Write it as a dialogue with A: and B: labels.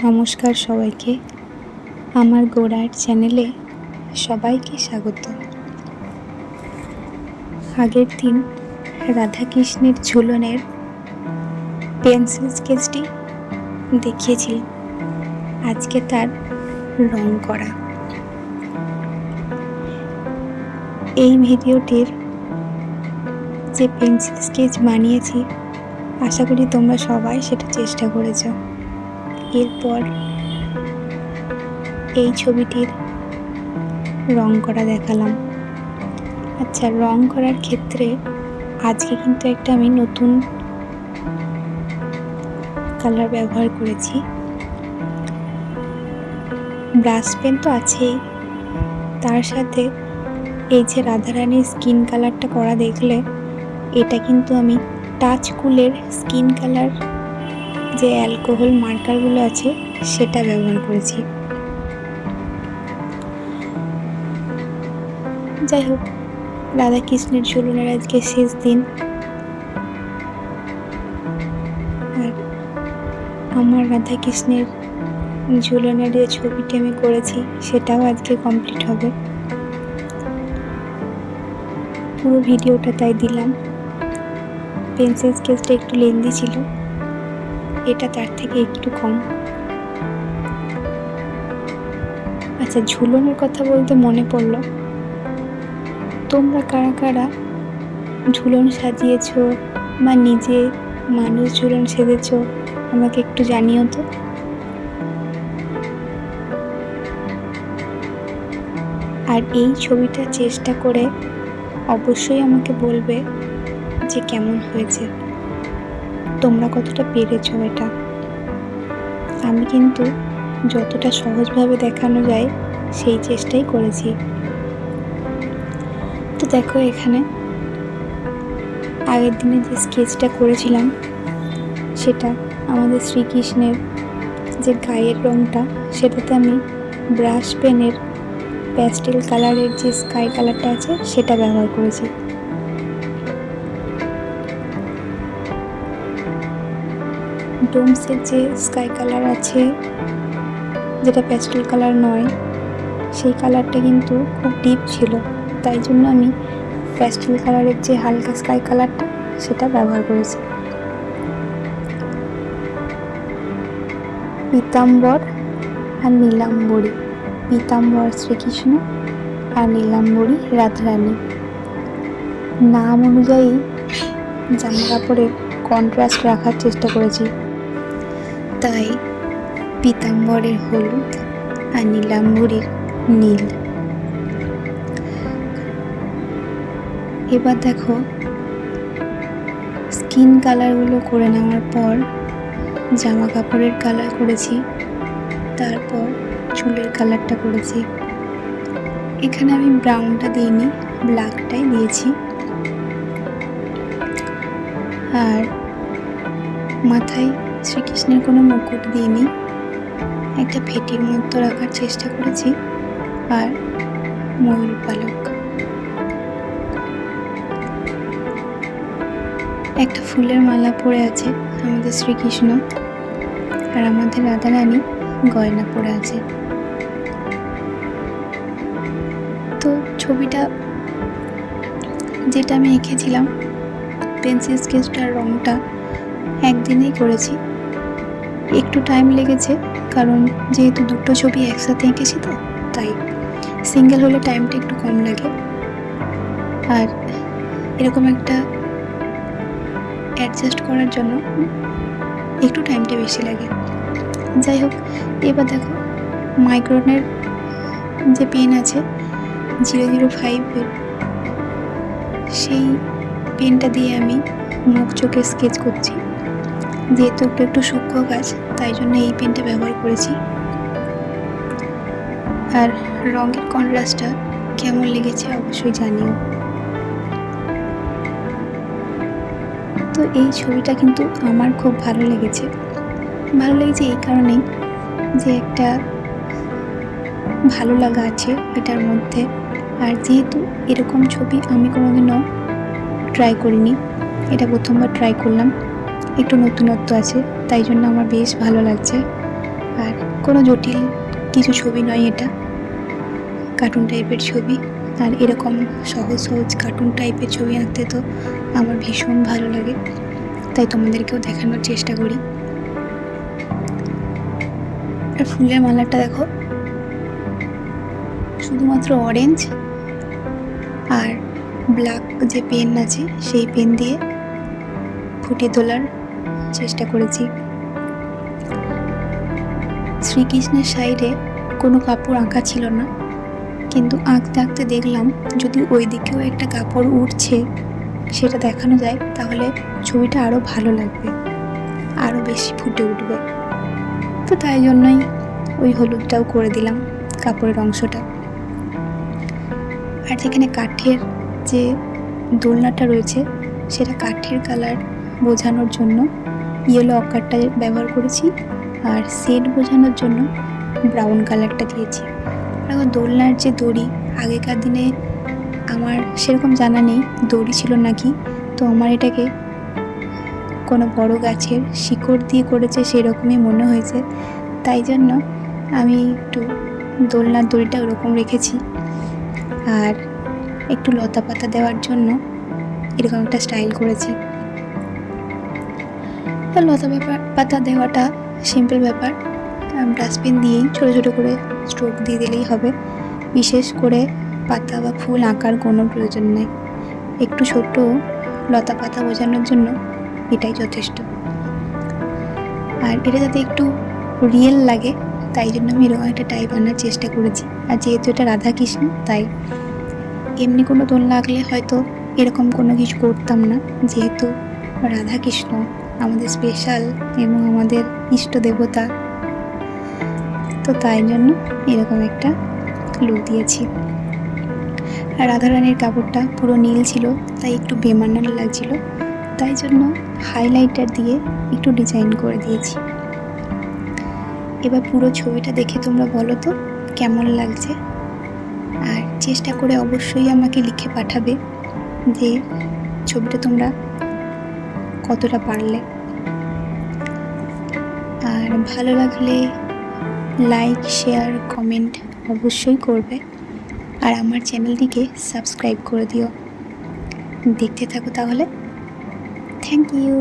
A: নমস্কার সবাইকে, আমার গোড়ার চ্যানেলে সবাইকে স্বাগত। আগের দিন রাধাকৃষ্ণের ঝুলনের পেন্সিল স্কেচটি দেখিয়েছিলাম, আজকে তার রং করা। এই ভিডিওটির যে পেন্সিল স্কেচ বানিয়েছি, আশা করি তোমরা সবাই সেটা চেষ্টা করেছ। এরপর এই ছবিটির রং করা দেখালাম। আচ্ছা, রং করার ক্ষেত্রে আজকে কিন্তু একটা আমি নতুন কালার ব্যবহার করেছি। ব্রাশ পেন তো আছেই, তার সাথে এই যে রাধারানীর স্কিন কালারটা করা দেখলে, এটা কিন্তু আমি টাচ কুলের স্কিন কালার যে অ্যালকোহল মার্কারগুলো আছে সেটা ব্যবহার করেছি। যাই হোক, রাধাকৃষ্ণের ঝুলনের আজকে শেষ দিন, আর আমার রাধাকৃষ্ণের ঝুলনের যে ছবিটি আমি করেছি সেটাও আজকে কমপ্লিট হবে। পুরো ভিডিওটা তাই দিলাম। পেন্সিল স্কেচটা একটু লেন্দি ছিল, এটা তার থেকে একটু কম। আচ্ছা, ঝুলনের কথা বলতে মনে পড়ল, তোমরা কারা কারা ঝুলন সাজিয়েছো বা নিজে মানুষ ঝুলন সেজেছো আমাকে একটু জানিও তো। আর এই ছবিটা চেষ্টা করে অবশ্যই আমাকে বলবে যে কেমন হয়েছে, তোমরা কতটা পেরেছো এটা। আমি কিন্তু যতটা সহজভাবে দেখানো যায় সেই চেষ্টাই করেছি। তো দেখো, এখানে আগের দিনে যে স্কেচটা করেছিলাম সেটা আমাদের শ্রীকৃষ্ণের যে গায়ের রঙটা, সেটাতে আমি ব্রাশ পেনের প্যাস্টেল কালারের যে স্কাই কালারটা আছে সেটা ব্যবহার করেছি। ডোমসের যে স্কাই কালার আছে, যেটা প্যাস্টেল কালার নয়, সেই কালারটা কিন্তু খুব ডিপ ছিল, তাই জন্য আমি প্যাস্টেল কালারের যে হালকা স্কাই কালারটা সেটা ব্যবহার করেছি। পীতাম্বর আর নীলাম্বরী, পীতাম্বর শ্রীকৃষ্ণ আর নীলাম্বরী রাধারানী। নাম অনুযায়ী জামা কাপড়ের কন্ট্রাস্ট রাখার চেষ্টা করেছি, তাই পীতাম্বরের হলুদ আর নীলাম্বরীর নীল। এবার দেখো, স্কিন কালারগুলো করে নেওয়ার পর জামা কাপড়ের কালার করেছি, তারপর চুলের কালারটা করেছি। এখানে আমি ব্রাউনটা দিইনি, ব্ল্যাকটাই দিয়েছি। আর মাথায় শ্রীকৃষ্ণের কোনো মুকুট দিইনি, একটা ফেটির মতো রাখার চেষ্টা করেছি, আর ময়ূর পালক। একটা ফুলের মালা পরে আছে আমাদের শ্রীকৃষ্ণ, আর আমাদের রাধারানী গয়না পরে আছে। তো ছবিটা যেটা আমি এঁকেছিলাম, পেন্সিল স্কেচটার রঙটা একদিনেই করেছি। একটু টাইম লেগেছে, কারণ যেহেতু দুটো ছবি একসাথে এঁকেছি, তো তাই সিঙ্গেল হলে টাইমটা একটু কম লাগে, আর এরকম একটা অ্যাডজাস্ট করার জন্য একটু টাইমটা বেশি লাগে। যাই হোক, এবার দেখো, মাইক্রনের যে পেন আছে 005-এর, সেই পেনটা দিয়ে আমি মুখ চোখে স্কেচ করছি। যেহেতু একটু সূক্ষ্ম কাজ, তাই জন্য এই পেনটা ব্যবহার করেছি। আর রঙের কন্ট্রাস্টটা কেমন লেগেছে অবশ্যই জানিও। তো এই ছবিটা কিন্তু আমার খুব ভালো লেগেছে। এই কারণেই যে একটা ভালো লাগা আছে এটার মধ্যে। আর যেহেতু এরকম ছবি আমি কোনোদিনও ট্রাই করিনি, এটা প্রথমবার ট্রাই করলাম, একটু নতুনত্ব আছে, তাই জন্য আমার বেশ ভালো লাগছে। আর কোনো জটিল কিছু ছবি নয়, এটা কার্টুন টাইপের ছবি। আর এরকম সহজ সহজ কার্টুন টাইপের ছবি আঁকতে তো আমার ভীষণ ভালো লাগে, তাই তোমাদেরকেও দেখানোর চেষ্টা করি। আর ফুলের মালাটা দেখো, শুধুমাত্র অরেঞ্জ আর ব্ল্যাক যে পেন আছে সেই পেন দিয়ে ফুটিয়ে তোলার চেষ্টা করেছি। শ্রীকৃষ্ণের সাইডে কোনো কাপড় আঁকা ছিল না, কিন্তু আঁকতে আঁকতে দেখলাম যদি ওই দিকেও একটা কাপড় উঠছে সেটা দেখানো যায় তাহলে ছবিটা আরও ভালো লাগবে, আরও বেশি ফুটে উঠবে। তো তাই জন্যই ওই হলুদটাও করে দিলাম কাপড়ের অংশটা। আর যেখানে কাঠের যে দোলনাটা রয়েছে সেটা কাঠের কালার বোঝানোর জন্য ইয়েলো অকারটা ব্যবহার করেছি, আর শেড বোঝানোর জন্য ব্রাউন কালারটা দিয়েছি। এখন দোলনার যে দড়ি, আগেকার দিনে আমার সেরকম জানা নেই দড়ি ছিল নাকি, তো আমার এটাকে কোনো বড় গাছের শিকড় দিয়ে করেছে সেরকমই মনে হয়েছে, তাই জন্য আমি একটু দোলনার দড়িটা ওরকম রেখেছি। আর একটু লতা পাতা দেওয়ার জন্য এরকম একটা স্টাইল করেছি। তো লতা পাতা দেওয়াটা সিম্পল ব্যাপার, ডাস্টবিন দিয়েই ছোটো ছোটো করে স্ট্রোক দিয়ে দিলেই হবে, বিশেষ করে পাতা বা ফুল আঁকার কোনো প্রয়োজন নেই। একটু ছোট লতা পাতা বোঝানোর জন্য এটাই যথেষ্ট। আর এটা যাতে একটু রিয়েল লাগে তাই জন্য আমি এরকম একটা টাইপ আনার চেষ্টা করেছি। আর যেহেতু এটা রাধাকৃষ্ণ, তাই এমনি কোনো দোলনা আঁকলে হয়তো এরকম কোনো কিছু করতাম না, যেহেতু রাধাকৃষ্ণ আমাদের স্পেশাল এবং আমাদের ইষ্ট দেবতা, তো তাই জন্য এরকম একটা লুক দিয়েছি। আর রাধারানীর কাপড়টা পুরো নীল ছিল, তাই একটু বেমানান লাগছিল, তাই জন্য হাইলাইটার দিয়ে একটু ডিজাইন করে দিয়েছি। এবার পুরো ছবিটা দেখে তোমরা বলো তো কেমন লাগছে, আর চেষ্টা করে অবশ্যই আমাকে লিখে পাঠাবে যে ছবিটা তোমরা কতটা পারলে। আর ভালো লাগলে লাইক, শেয়ার, কমেন্ট অবশ্যই করবে, আর আমার চ্যানেলটিকে সাবস্ক্রাইব করে দিও। দেখতে থাকো তাহলে। Thank you.